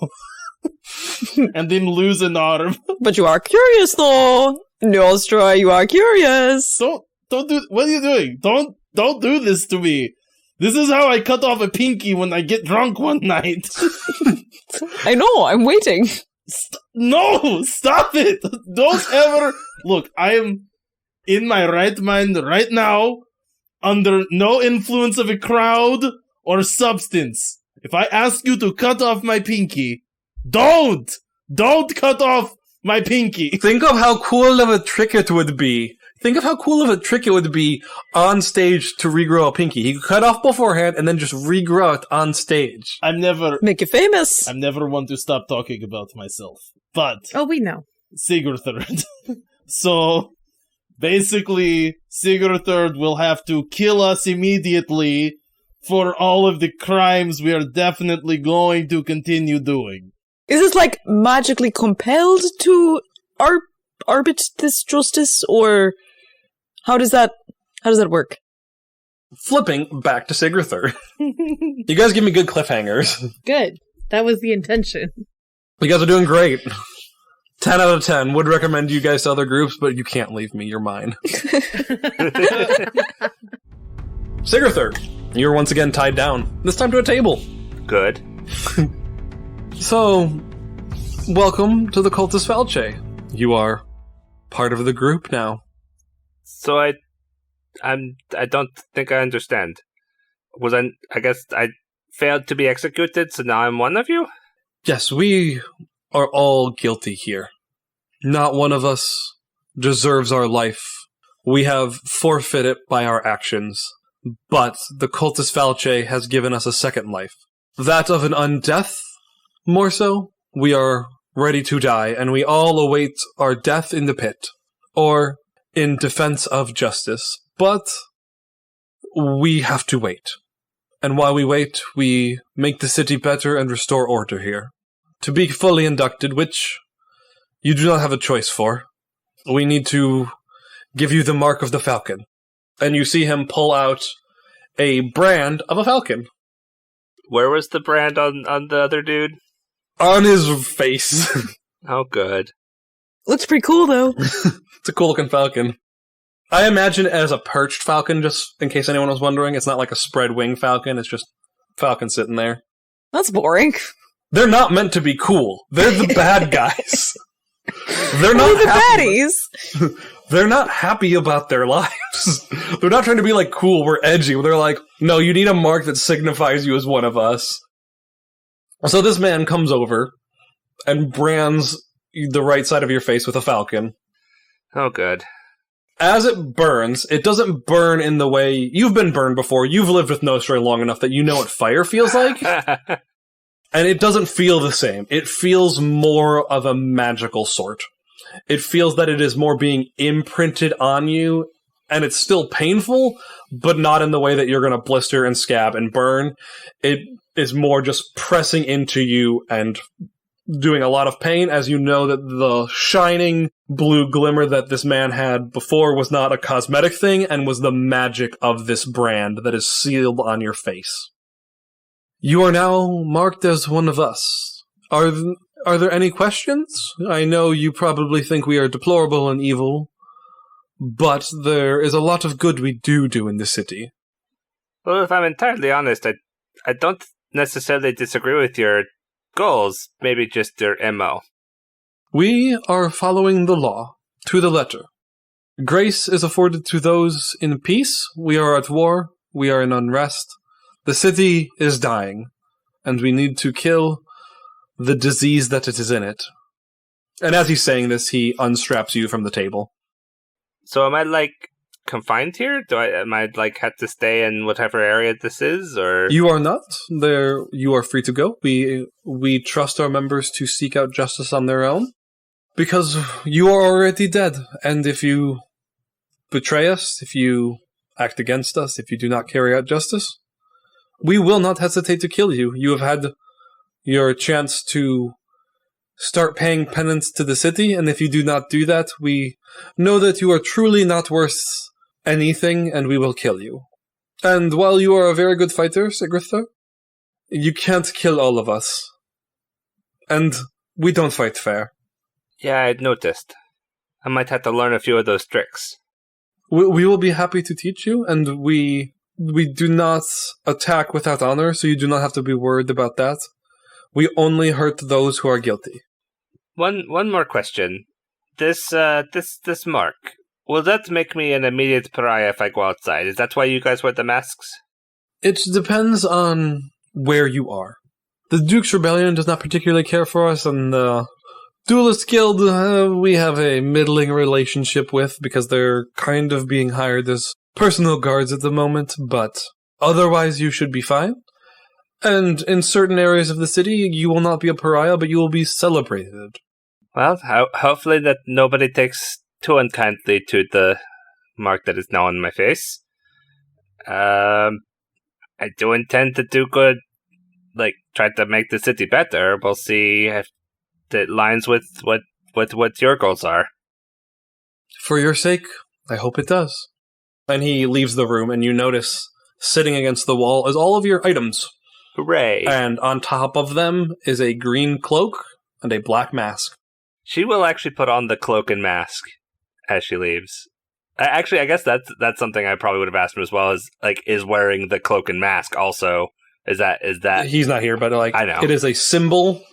S4: And then lose an arm.
S5: But you are curious, though. Nostra, you are curious.
S4: Don't do. What are you doing? Don't do this to me. This is how I cut off a pinky when I get drunk one night.
S5: I know. I'm waiting.
S4: No, stop it! Don't ever look. I am in my right mind right now, under no influence of a crowd or substance. If I ask you to cut off my pinky, don't cut off my pinky.
S2: Think of how cool of a trick it would be. Think of how cool of a trick it would be on stage to regrow a pinky. He could cut off beforehand and then just regrow it on stage.
S5: Make you famous.
S4: I'm never one to stop talking about myself. But
S6: we know.
S4: Sigrithur. So basically, Sigrithur will have to kill us immediately for all of the crimes we are definitely going to continue doing.
S5: Is this like magically compelled to arbit this justice, or how does that work?
S2: Flipping back to Sigrithur. You guys give me good cliffhangers.
S6: Good. That was the intention.
S2: You guys are doing great. 10 out of 10. Would recommend you guys to other groups, but you can't leave me. You're mine. Sigrithur, you're once again tied down. This time to a table.
S3: Good.
S2: So, welcome to the Cultus Falce. You are part of the group now.
S3: So I don't think I understand. I guess I failed to be executed, so now I'm one of you?
S2: Yes, we are all guilty here. Not one of us deserves our life. We have forfeited by our actions. But the Cultus Falce has given us a second life. That of an undeath, more so. We are ready to die, and we all await our death in the pit, or in defense of justice. But we have to wait. And while we wait, we make the city better and restore order here. To be fully inducted, which you do not have a choice for, we need to give you the mark of the falcon. And you see him pull out a brand of a falcon.
S3: Where was the brand on the other dude?
S2: On his face.
S3: Oh, good.
S5: Looks pretty cool, though.
S2: It's a cool looking falcon. I imagine it as a perched falcon, just in case anyone was wondering. It's not like a spread wing falcon, it's just falcon sitting there.
S5: That's boring.
S2: They're not meant to be cool. They're the bad guys. They're not
S5: the baddies.
S2: They're not happy about their lives. They're not trying to be like, cool, we're edgy. They're like, no, you need a mark that signifies you as one of us. So this man comes over and brands the right side of your face with a falcon.
S3: Oh, good.
S2: As it burns, it doesn't burn in the way... You've been burned before. You've lived with Nostra long enough that you know what fire feels like. And it doesn't feel the same. It feels more of a magical sort. It feels that it is more being imprinted on you, and it's still painful, but not in the way that you're going to blister and scab and burn. It is more just pressing into you and doing a lot of pain, as you know that the shining blue glimmer that this man had before was not a cosmetic thing, and was the magic of this brand that is sealed on your face. You are now marked as one of us. Are there any questions? I know you probably think we are deplorable and evil, but there is a lot of good we do in the city.
S3: Well, if I'm entirely honest, I don't necessarily disagree with your goals, maybe just your MO.
S2: We are following the law, to the letter. Grace is afforded to those in peace. We are at war. We are in unrest. The city is dying, and we need to kill the disease that it is in it. And as he's saying this, he unstraps you from the table.
S3: So am I, confined here? Am I have to stay in whatever area this is, or...?
S2: You are not. You are free to go. We trust our members to seek out justice on their own, because you are already dead, and if you betray us, if you act against us, if you do not carry out justice, we will not hesitate to kill you. You have had your chance to start paying penance to the city, and if you do not do that, we know that you are truly not worth anything, and we will kill you. And while you are a very good fighter, Sigrithur, you can't kill all of us. And we don't fight fair.
S3: Yeah, I'd noticed. I might have to learn a few of those tricks.
S2: We will be happy to teach you, and we do not attack without honor, so you do not have to be worried about that. We only hurt those who are guilty.
S3: One more question. This mark, will that make me an immediate pariah if I go outside? Is that why you guys wear the masks?
S2: It depends on where you are. The Duke's Rebellion does not particularly care for us, and the Duelist Guild we have a middling relationship with, because they're kind of being hired as personal guards at the moment, but otherwise you should be fine. And in certain areas of the city, you will not be a pariah, but you will be celebrated.
S3: Well, hopefully that nobody takes too unkindly to the mark that is now on my face. I do intend to do good, try to make the city better. We'll see if it lines with what your goals are.
S2: For your sake, I hope it does. And he leaves the room, and you notice, sitting against the wall, is all of your items.
S3: Hooray.
S2: And on top of them is a green cloak and a black mask.
S3: She will actually put on the cloak and mask as she leaves. Actually, I guess that's something I probably would have asked him as well. Is wearing the cloak and mask also? Is that?
S2: He's not here, but
S3: I know
S2: it is a symbol,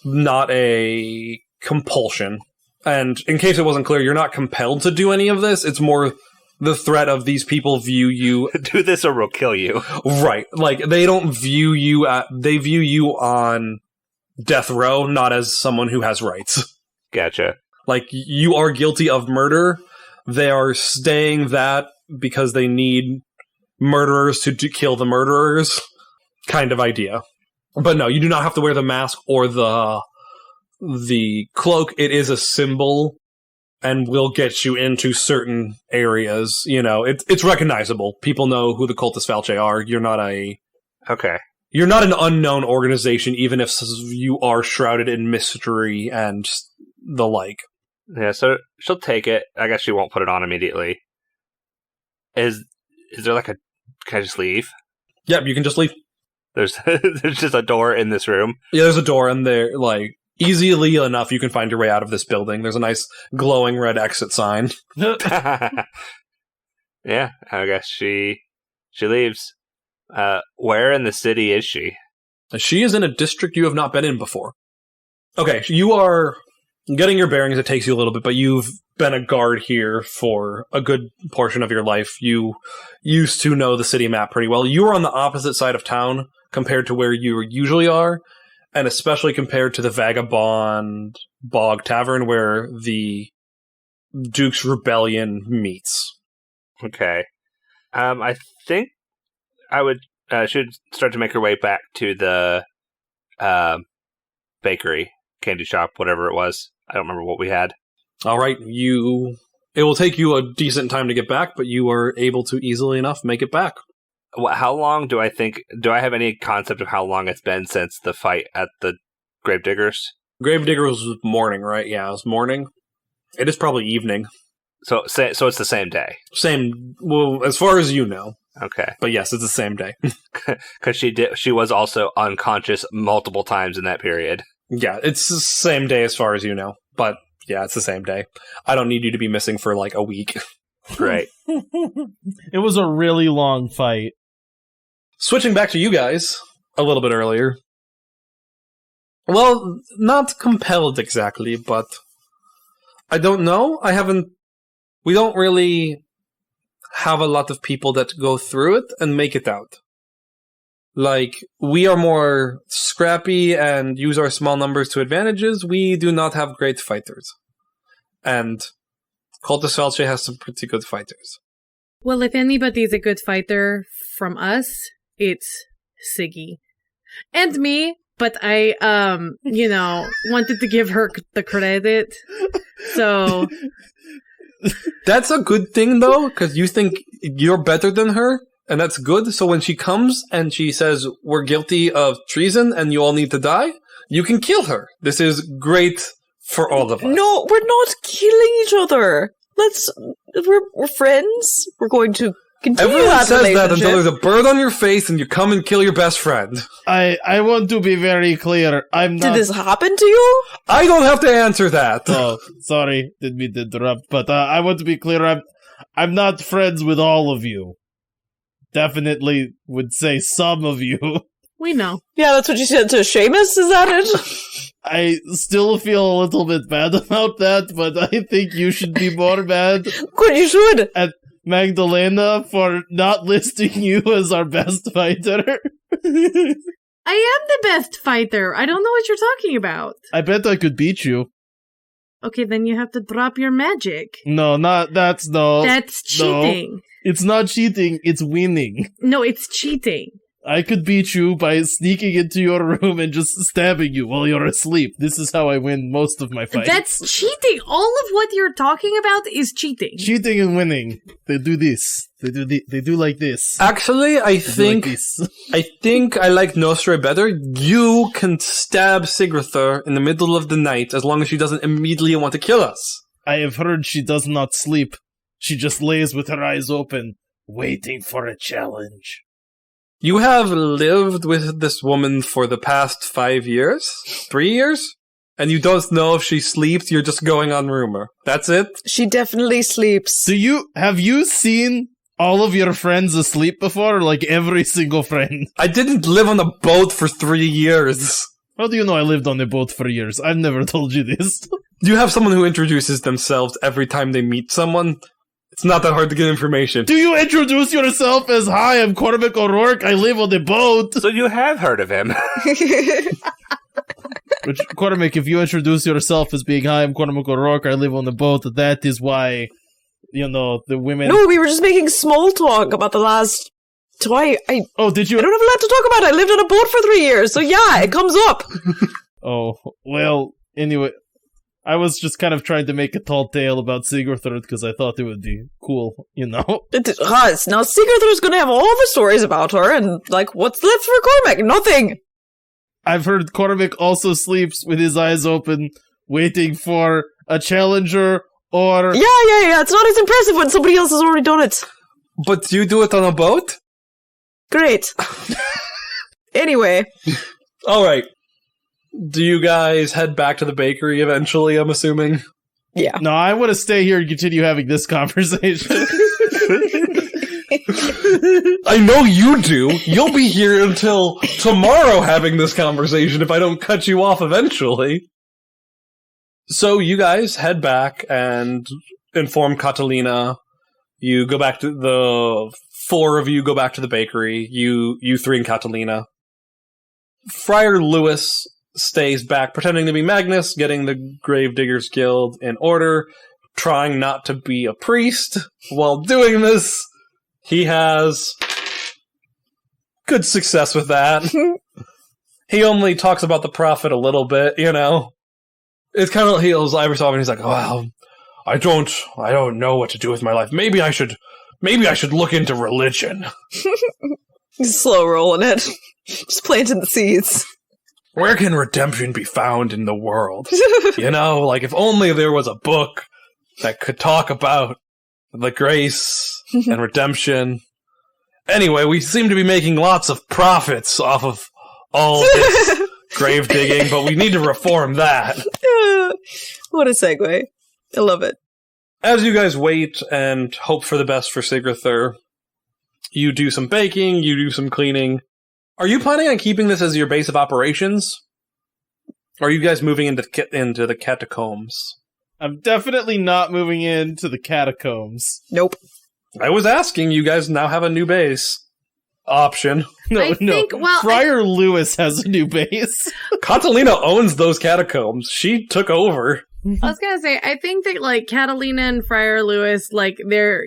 S2: not a compulsion. And in case it wasn't clear, you're not compelled to do any of this. It's more the threat of these people view you
S3: do this or we'll kill you.
S2: Right. They don't view you they view you on death row, not as someone who has rights.
S3: Gotcha.
S2: You are guilty of murder. They are staying that because they need murderers to kill the murderers kind of idea. But no, you do not have to wear the mask or the cloak. It is a symbol and will get you into certain areas. It's recognizable. People know who the Cultus Falce are. You're not You're not an unknown organization, even if you are shrouded in mystery and the like.
S3: Yeah, so she'll take it. I guess she won't put it on immediately. Is there can I just leave?
S2: Yep, you can just leave.
S3: There's just a door in this room.
S2: Yeah, there's a door, and there, easily enough, you can find your way out of this building. There's a nice glowing red exit sign.
S3: Yeah, I guess she leaves. Where in the city is she?
S2: She is in a district you have not been in before. Okay, you are getting your bearings. It takes you a little bit, but you've been a guard here for a good portion of your life. You used to know the city map pretty well. You are on the opposite side of town compared to where you usually are, and especially compared to the Vagabond Bog Tavern where the Duke's Rebellion meets.
S3: Okay. I think I should start to make her way back to the bakery, candy shop, whatever it was. I don't remember what we had.
S2: All right, it will take you a decent time to get back, but you are able to easily enough make it back.
S3: How long do I have any concept of how long it's been since the fight at the Gravediggers?
S2: Gravediggers was morning, right? Yeah, it was morning. It is probably evening.
S3: So it's the same day?
S2: Well, as far as you know.
S3: Okay.
S2: But yes, it's the same day.
S3: Because she was also unconscious multiple times in that period.
S2: Yeah, it's the same day as far as you know. But yeah, it's the same day. I don't need you to be missing for a week.
S3: Great.
S4: It was a really long fight.
S2: Switching back to you guys a little bit earlier. Well, not compelled exactly, but I don't know. We don't really have a lot of people that go through it and make it out. We are more scrappy and use our small numbers to advantages. We do not have great fighters. And Cultus Falce has some pretty good fighters.
S6: Well, if anybody's a good fighter from us, it's Siggy. And me, but I, wanted to give her the credit. So...
S2: That's a good thing, though, because you think you're better than her, and that's good. So when she comes and she says, we're guilty of treason and you all need to die, you can kill her. This is great for all of us.
S5: No, we're not killing each other. We're friends. We're going to continue
S2: Everyone
S5: that
S2: says
S5: relationship.
S2: that until there's a bird on your face and you come and kill your best friend.
S4: I want to be very clear. I'm not...
S5: Did this happen to you?
S2: I don't have to answer that.
S4: Oh, sorry. Didn't mean to interrupt. But I want to be clear. I'm not friends with all of you. Definitely would say some of you.
S6: We know.
S5: Yeah, that's what you said to Seamus, is that it?
S4: I still feel a little bit bad about that, but I think you should be more mad
S5: Good, you should.
S4: at Magdalena for not listing you as our best fighter.
S6: I am the best fighter. I don't know what you're talking about.
S4: I bet I could beat you.
S6: Okay, then you have to drop your magic.
S4: No, that's
S6: cheating.
S4: It's not cheating, it's winning.
S6: No, it's cheating.
S4: I could beat you by sneaking into your room and just stabbing you while you're asleep. This is how I win most of my fights.
S6: That's cheating. All of what you're talking about is cheating.
S4: Cheating and winning. They do this. They do like this.
S2: Actually, I think I like Nostra better. You can stab Sigrithur in the middle of the night as long as she doesn't immediately want to kill us.
S4: I have heard she does not sleep. She just lays with her eyes open, waiting for a challenge.
S2: You have lived with this woman for the past 5 years? 3 years? And you don't know if she sleeps, you're just going on rumor. That's it?
S5: She definitely sleeps.
S4: Have you seen all of your friends asleep before? Like every single friend?
S2: I didn't live on a boat for 3 years.
S4: How do you know I lived on a boat for years? I've never told you this.
S2: You have someone who introduces themselves every time they meet someone. It's not that hard to get information.
S4: Do you introduce yourself as, hi, I'm Cormac O'Rourke, I live on the boat?
S3: So you have heard of him.
S4: Which, Cormac, if you introduce yourself as being, hi, I'm Cormac O'Rourke, I live on the boat, that is why, the women...
S5: No, we were just making small talk about the last...
S4: Oh, did you...
S5: I don't have a lot to talk about. I lived on a boat for 3 years, so yeah, it comes up.
S4: Oh, well, anyway, I was just kind of trying to make a tall tale about Sigrithur because I thought it would be cool,
S5: Now, Sigrithur's gonna have all the stories about her, and, what's left for Cormac? Nothing!
S4: I've heard Cormac also sleeps with his eyes open, waiting for a challenger, or...
S5: Yeah, it's not as impressive when somebody else has already done it.
S2: But you do it on a boat?
S5: Great. Anyway.
S2: Alright. Do you guys head back to the bakery eventually, I'm assuming?
S5: Yeah.
S4: No, I want to stay here and continue having this conversation.
S2: I know you do. You'll be here until tomorrow having this conversation if I don't cut you off eventually. So you guys head back and inform Catalina. You go back to the 4 of you go back to the bakery. You 3 and Catalina. Friar Lewis stays back pretending to be Magnus, getting the Gravediggers Guild in order, trying not to be a priest while doing this. He has good success with that. He only talks about the prophet a little bit, It's kind of, he's every so often he's like, well, I don't know what to do with my life. Maybe I should look into religion.
S5: Slow rolling it. Just planting the seeds.
S2: Where can redemption be found in the world? If only there was a book that could talk about the grace and redemption. Anyway, we seem to be making lots of profits off of all this grave digging, but we need to reform that.
S5: What a segue. I love it.
S2: As you guys wait and hope for the best for Sigrithur, you do some baking, you do some cleaning. Are you planning on keeping this as your base of operations? Or are you guys moving into the catacombs?
S4: I'm definitely not moving into the catacombs.
S5: Nope.
S2: I was asking, you guys now have a new base option.
S6: I think,
S4: Friar Lewis has a new base.
S2: Catalina owns those catacombs. She took over.
S6: I was gonna say, I think that, Catalina and Friar Lewis, they're,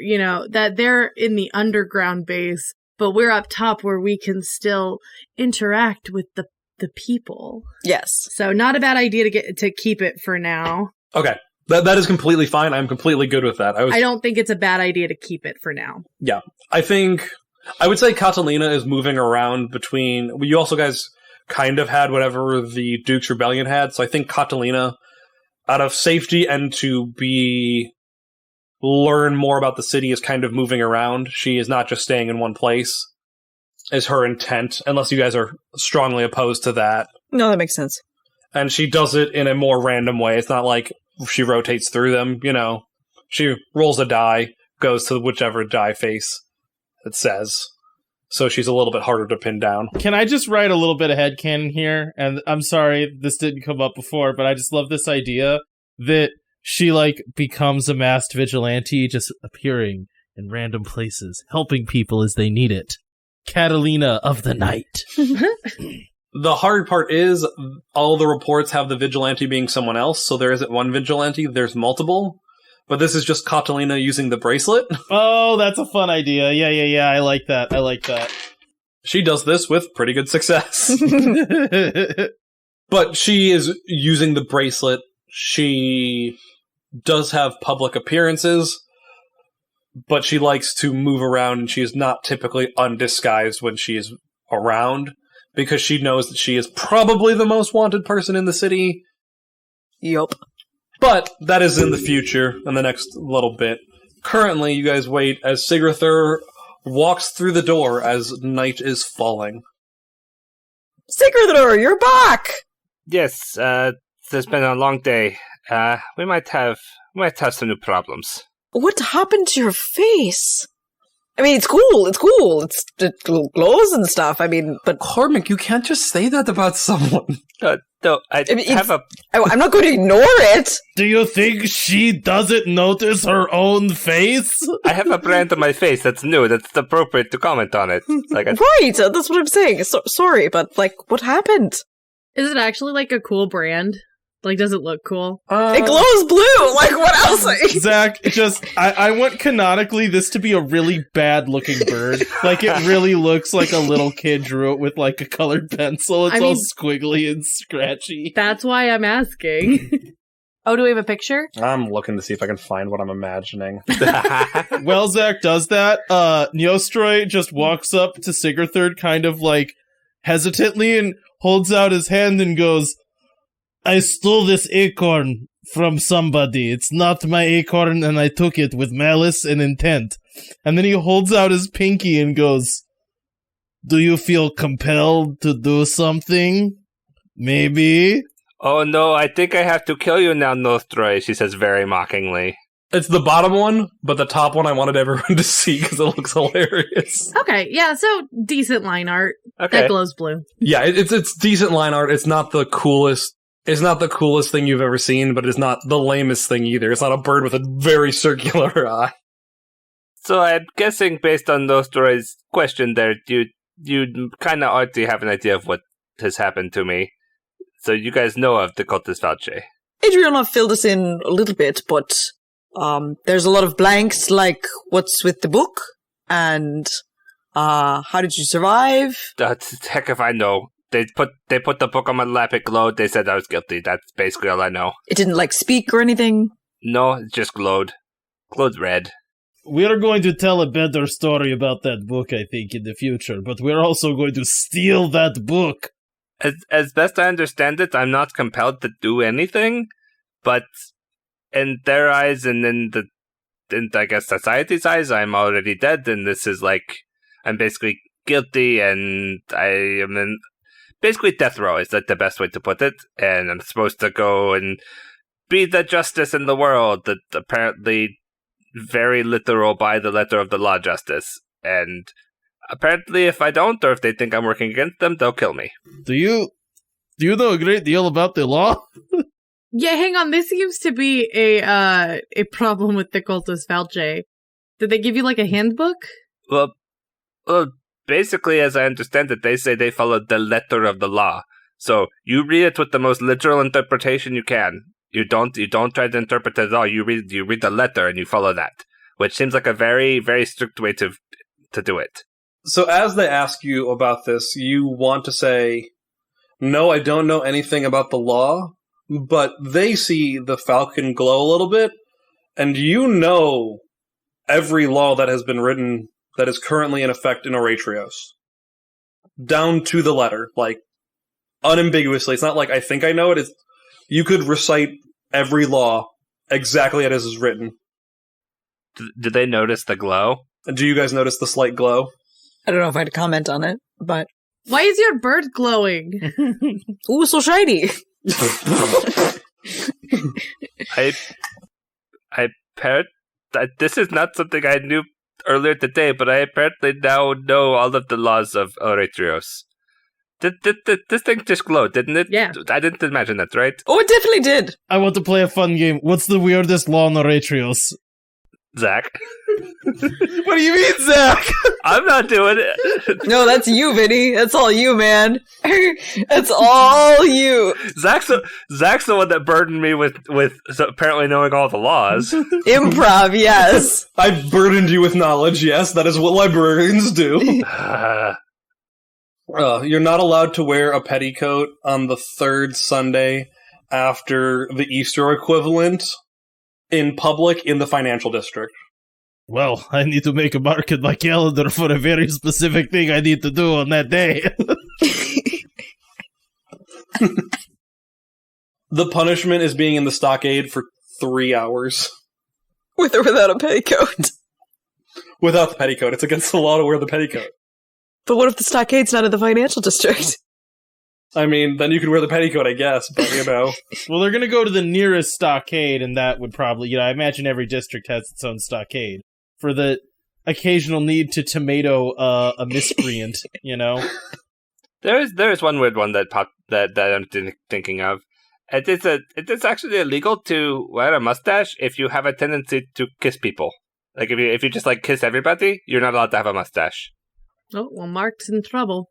S6: that they're in the underground base, but we're up top where we can still interact with the people.
S5: Yes.
S6: So not a bad idea to keep it for now.
S2: Okay. That is completely fine. I'm completely good with that.
S6: I don't think it's a bad idea to keep it for now.
S2: Yeah. I would say Catalina is moving around between... You also guys kind of had whatever the Duke's Rebellion had, so I think Catalina, out of safety and to learn more about the city, is kind of moving around. She is not just staying in one place, is her intent, unless you guys are strongly opposed to that.
S5: No, that makes sense.
S2: And she does it in a more random way. It's not like she rotates through them, She rolls a die, goes to whichever die face it says. So she's a little bit harder to pin down.
S4: Can I just write a little bit of headcanon here? And I'm sorry, this didn't come up before, but I just love this idea that she, becomes a masked vigilante, just appearing in random places, helping people as they need it. Catalina of the Night.
S2: The hard part is, all the reports have the vigilante being someone else, so there isn't one vigilante, there's multiple. But this is just Catalina using the bracelet.
S4: Oh, that's a fun idea. Yeah, I like that.
S2: She does this with pretty good success. But she is using the bracelet. She does have public appearances, but she likes to move around, and she is not typically undisguised when she is around, because she knows that she is probably the most wanted person in the city.
S5: Yup.
S2: But that is in the future, in the next little bit. Currently, you guys wait as Sigrithur walks through the door as night is falling.
S5: Sigrithur, you're back!
S3: Yes, It's been a long day. We might have some new problems.
S5: What happened to your face? I mean, it's cool. It glows and stuff. I mean, but
S2: Cormac, you can't just say that about someone.
S3: No,
S5: I'm not going to ignore it.
S4: Do you think she doesn't notice her own face?
S3: I have a brand on my face that's new. That's appropriate to comment on it. Like,
S5: Right, that's what I'm saying. Sorry, but, like, what happened?
S6: Is it actually like a cool brand? Like, does it look cool?
S5: It glows blue! Like, what else?
S4: Zach, I want canonically this to be a really bad looking bird. Like, it really looks like a little kid drew it with, like, a colored pencil. It's all squiggly and scratchy.
S6: That's why I'm asking. Oh, do we have a picture?
S2: I'm looking to see if I can find what I'm imagining.
S4: While Zach does that, Neostroy just walks up to Sigrithur kind of, like, hesitantly and holds out his hand and goes, I stole this acorn from somebody. It's not my acorn, and I took it with malice and intent. And then he holds out his pinky and goes, do you feel compelled to do something? Maybe?
S3: Oh no, I think I have to kill you now, Nostroy, she says very mockingly.
S2: It's the bottom one, but the top one I wanted everyone to see because it looks hilarious.
S6: Okay, yeah, so decent line art.
S3: Okay.
S6: That glows blue.
S2: Yeah, it's decent line art. It's not the coolest. It's not the coolest thing you've ever seen, but it's not the lamest thing either. It's not a bird with a very circular eye.
S3: So I'm guessing, based on Nostroy's question there, you kind of already have an idea of what has happened to me. So you guys know of the cultist Valche.
S5: Adriana filled us in a little bit, but there's a lot of blanks, like what's with the book, and how did you survive?
S3: Heck if I know. They put the book on my lap, it glowed, they said I was guilty. That's basically all I know.
S5: It didn't, like, speak or anything?
S3: No, it just glowed. Glowed red.
S4: We're going to tell a better story about that book, I think, in the future, but we're also going to steal that book.
S3: As best I understand it, I'm not compelled to do anything, but in their eyes and in I guess society's eyes, I'm already dead, and this is like, I'm basically guilty, and I am in basically death row is like the best way to put it, and I'm supposed to go and be the justice in the world, that apparently very literal by the letter of the law justice, and apparently if I don't, or if they think I'm working against them, they'll kill me.
S4: Do you know a great deal about the law?
S6: Yeah, hang on, this seems to be a problem with the cultist Valche. Did they give you like a handbook?
S3: Well, basically, as I understand it, they say they follow the letter of the law. So you read it with the most literal interpretation you can. You don't try to interpret it at all. You read the letter and you follow that, which seems like a very, very strict way to do it.
S2: So as they ask you about this, you want to say, no, I don't know anything about the law, but they see the falcon glow a little bit, and you know every law that has been written that is currently in effect in Oratrios. Down to the letter, like, unambiguously. It's not like I think I know it. You could recite every law exactly as is written.
S3: Did they notice the glow?
S2: Do you guys notice the slight glow?
S5: I don't know if I'd comment on it, but...
S6: Why is your bird glowing?
S5: Ooh, so shiny!
S3: This is not something I knew earlier today, but I apparently now know all of the laws of Oratrios. This thing just glowed, didn't it?
S6: Yeah.
S3: I didn't imagine that, right?
S5: Oh, it definitely did!
S4: I want to play a fun game. What's the weirdest law in Oratrios?
S3: Zach.
S4: What do you mean, Zach?
S3: I'm not doing it.
S5: No, that's you, Vinny. That's all you, man. That's all you.
S3: Zach's the one that burdened me with apparently knowing all the laws.
S5: Improv, yes.
S2: I've burdened you with knowledge, yes. That is what librarians do. You're not allowed to wear a petticoat on the third Sunday after the Easter equivalent in public in the financial district.
S4: Well, I need to make a mark in my calendar for a very specific thing I need to do on that day.
S2: The punishment is being in the stockade for 3 hours.
S5: With or without a petticoat.
S2: Without the petticoat. It's against the law to wear the petticoat.
S5: But what if the stockade's not in the financial district?
S2: I mean, then you could wear the petticoat, I guess, but
S4: Well, they're gonna go to the nearest stockade, and that would probably, I imagine every district has its own stockade. For the occasional need to tomato a miscreant,
S3: There is one weird one that I'm thinking of. It is actually illegal to wear a mustache if you have a tendency to kiss people. Like if you just kiss everybody, you're not allowed to have a mustache.
S6: Oh, well, Mark's in trouble.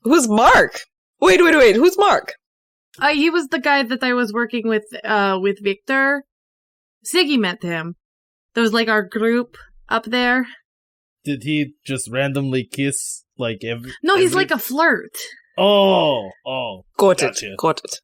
S5: Who's Mark? Wait. Who's Mark?
S6: He was the guy that I was working with Victor. Siggy met him. There was our group up there.
S4: Did he just randomly kiss
S6: No, he's like a flirt.
S4: Oh.
S5: Got
S4: Gotcha.
S5: it. Got it.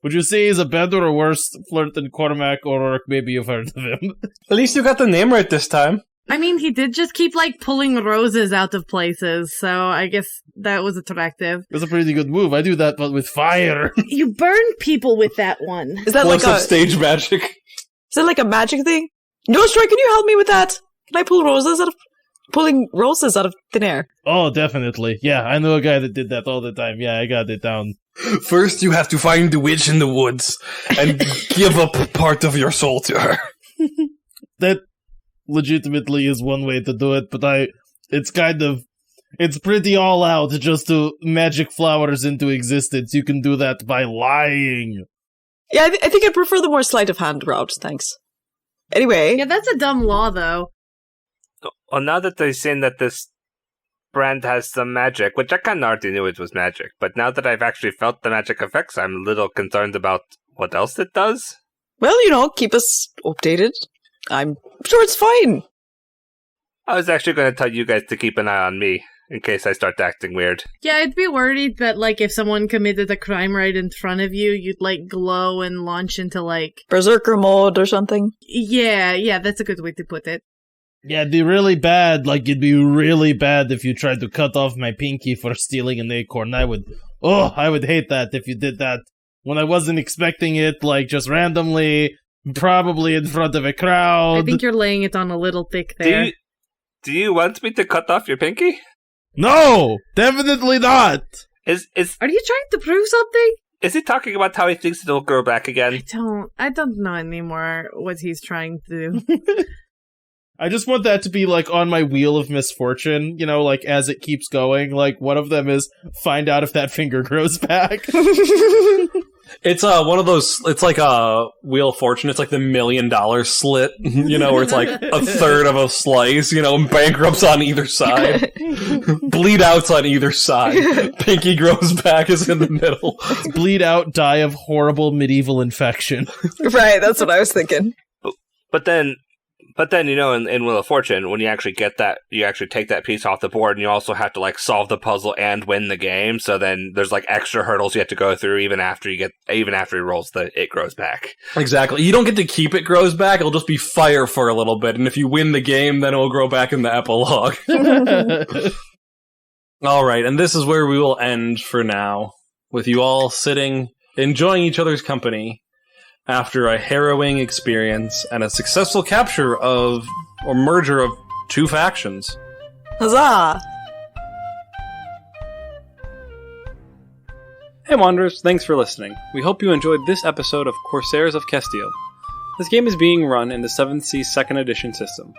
S4: Would you say he's a better or worse flirt than Cormac O'Rourke? Maybe you've heard of him.
S2: at least you got the name right this time.
S6: I mean, he did just keep pulling roses out of places, so I guess that was attractive.
S4: That's a pretty good move. I do that, but with fire.
S6: You burn people with that one.
S5: Is that
S2: Plus
S5: like
S2: of stage magic.
S5: Is that like a magic thing? Nostra, can you help me with that? Can I pulling roses out of thin air?
S4: Oh, definitely. Yeah, I know a guy that did that all the time. Yeah, I got it down.
S2: First, you have to find the witch in the woods and give up part of your soul to her.
S4: That legitimately is one way to do it, but it's pretty all out just to magic flowers into existence. You can do that by lying.
S5: Yeah, I think I'd prefer the more sleight of hand route, thanks. Anyway.
S6: Yeah, that's a dumb law, though.
S3: Well, now that they've seen that this brand has some magic, which I kind of already knew it was magic, but now that I've actually felt the magic effects, I'm a little concerned about what else it does.
S5: Well, keep us updated. I'm sure it's fine.
S3: I was actually going to tell you guys to keep an eye on me, in case I start acting weird.
S6: Yeah, I'd be worried that, if someone committed a crime right in front of you, you'd, glow and launch into,
S5: Berserker mode or something?
S6: Yeah, that's a good way to put it.
S4: Yeah, it'd be really bad. It'd be really bad if you tried to cut off my pinky for stealing an acorn. I would hate that if you did that when I wasn't expecting it, just randomly, probably in front of a crowd.
S6: I think you're laying it on a little thick there.
S3: Do you want me to cut off your pinky?
S4: No! Definitely not!
S6: Are you trying to prove something?
S3: Is he talking about how he thinks it'll grow back again?
S6: I don't know anymore what he's trying to do.
S4: I just want that to be, on my wheel of misfortune, as it keeps going. One of them is find out if that finger grows back.
S2: It's one of those, it's like a Wheel of Fortune, it's like the $1 million slit, where it's a third of a slice, bankrupts on either side, bleed outs on either side, pinky grows back is in the middle.
S4: Bleed out, die of horrible medieval infection.
S5: Right, that's what I was thinking.
S3: But then, in Wheel of Fortune, when you actually get that, you actually take that piece off the board, and you also have to solve the puzzle and win the game. So then there's extra hurdles you have to go through even after he rolls it grows back.
S2: Exactly. You don't get to keep it grows back. It'll just be fire for a little bit, and if you win the game, then it'll grow back in the epilogue. All right, and this is where we will end for now, with you all sitting, enjoying each other's company. After a harrowing experience and a successful capture or merger of two factions.
S5: Huzzah!
S2: Hey Wanderers, thanks for listening. We hope you enjoyed this episode of Corsairs of Castille. This game is being run in the 7th Sea 2nd Edition system.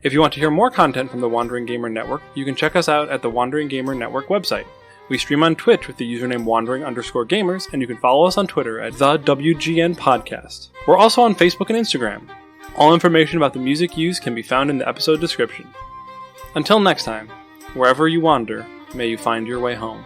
S2: If you want to hear more content from the Wandering Gamer Network, you can check us out at the Wandering Gamer Network website. We stream on Twitch with the username wandering_gamers, and you can follow us on Twitter at the WGN Podcast. We're also on Facebook and Instagram. All information about the music used can be found in the episode description. Until next time, wherever you wander, may you find your way home.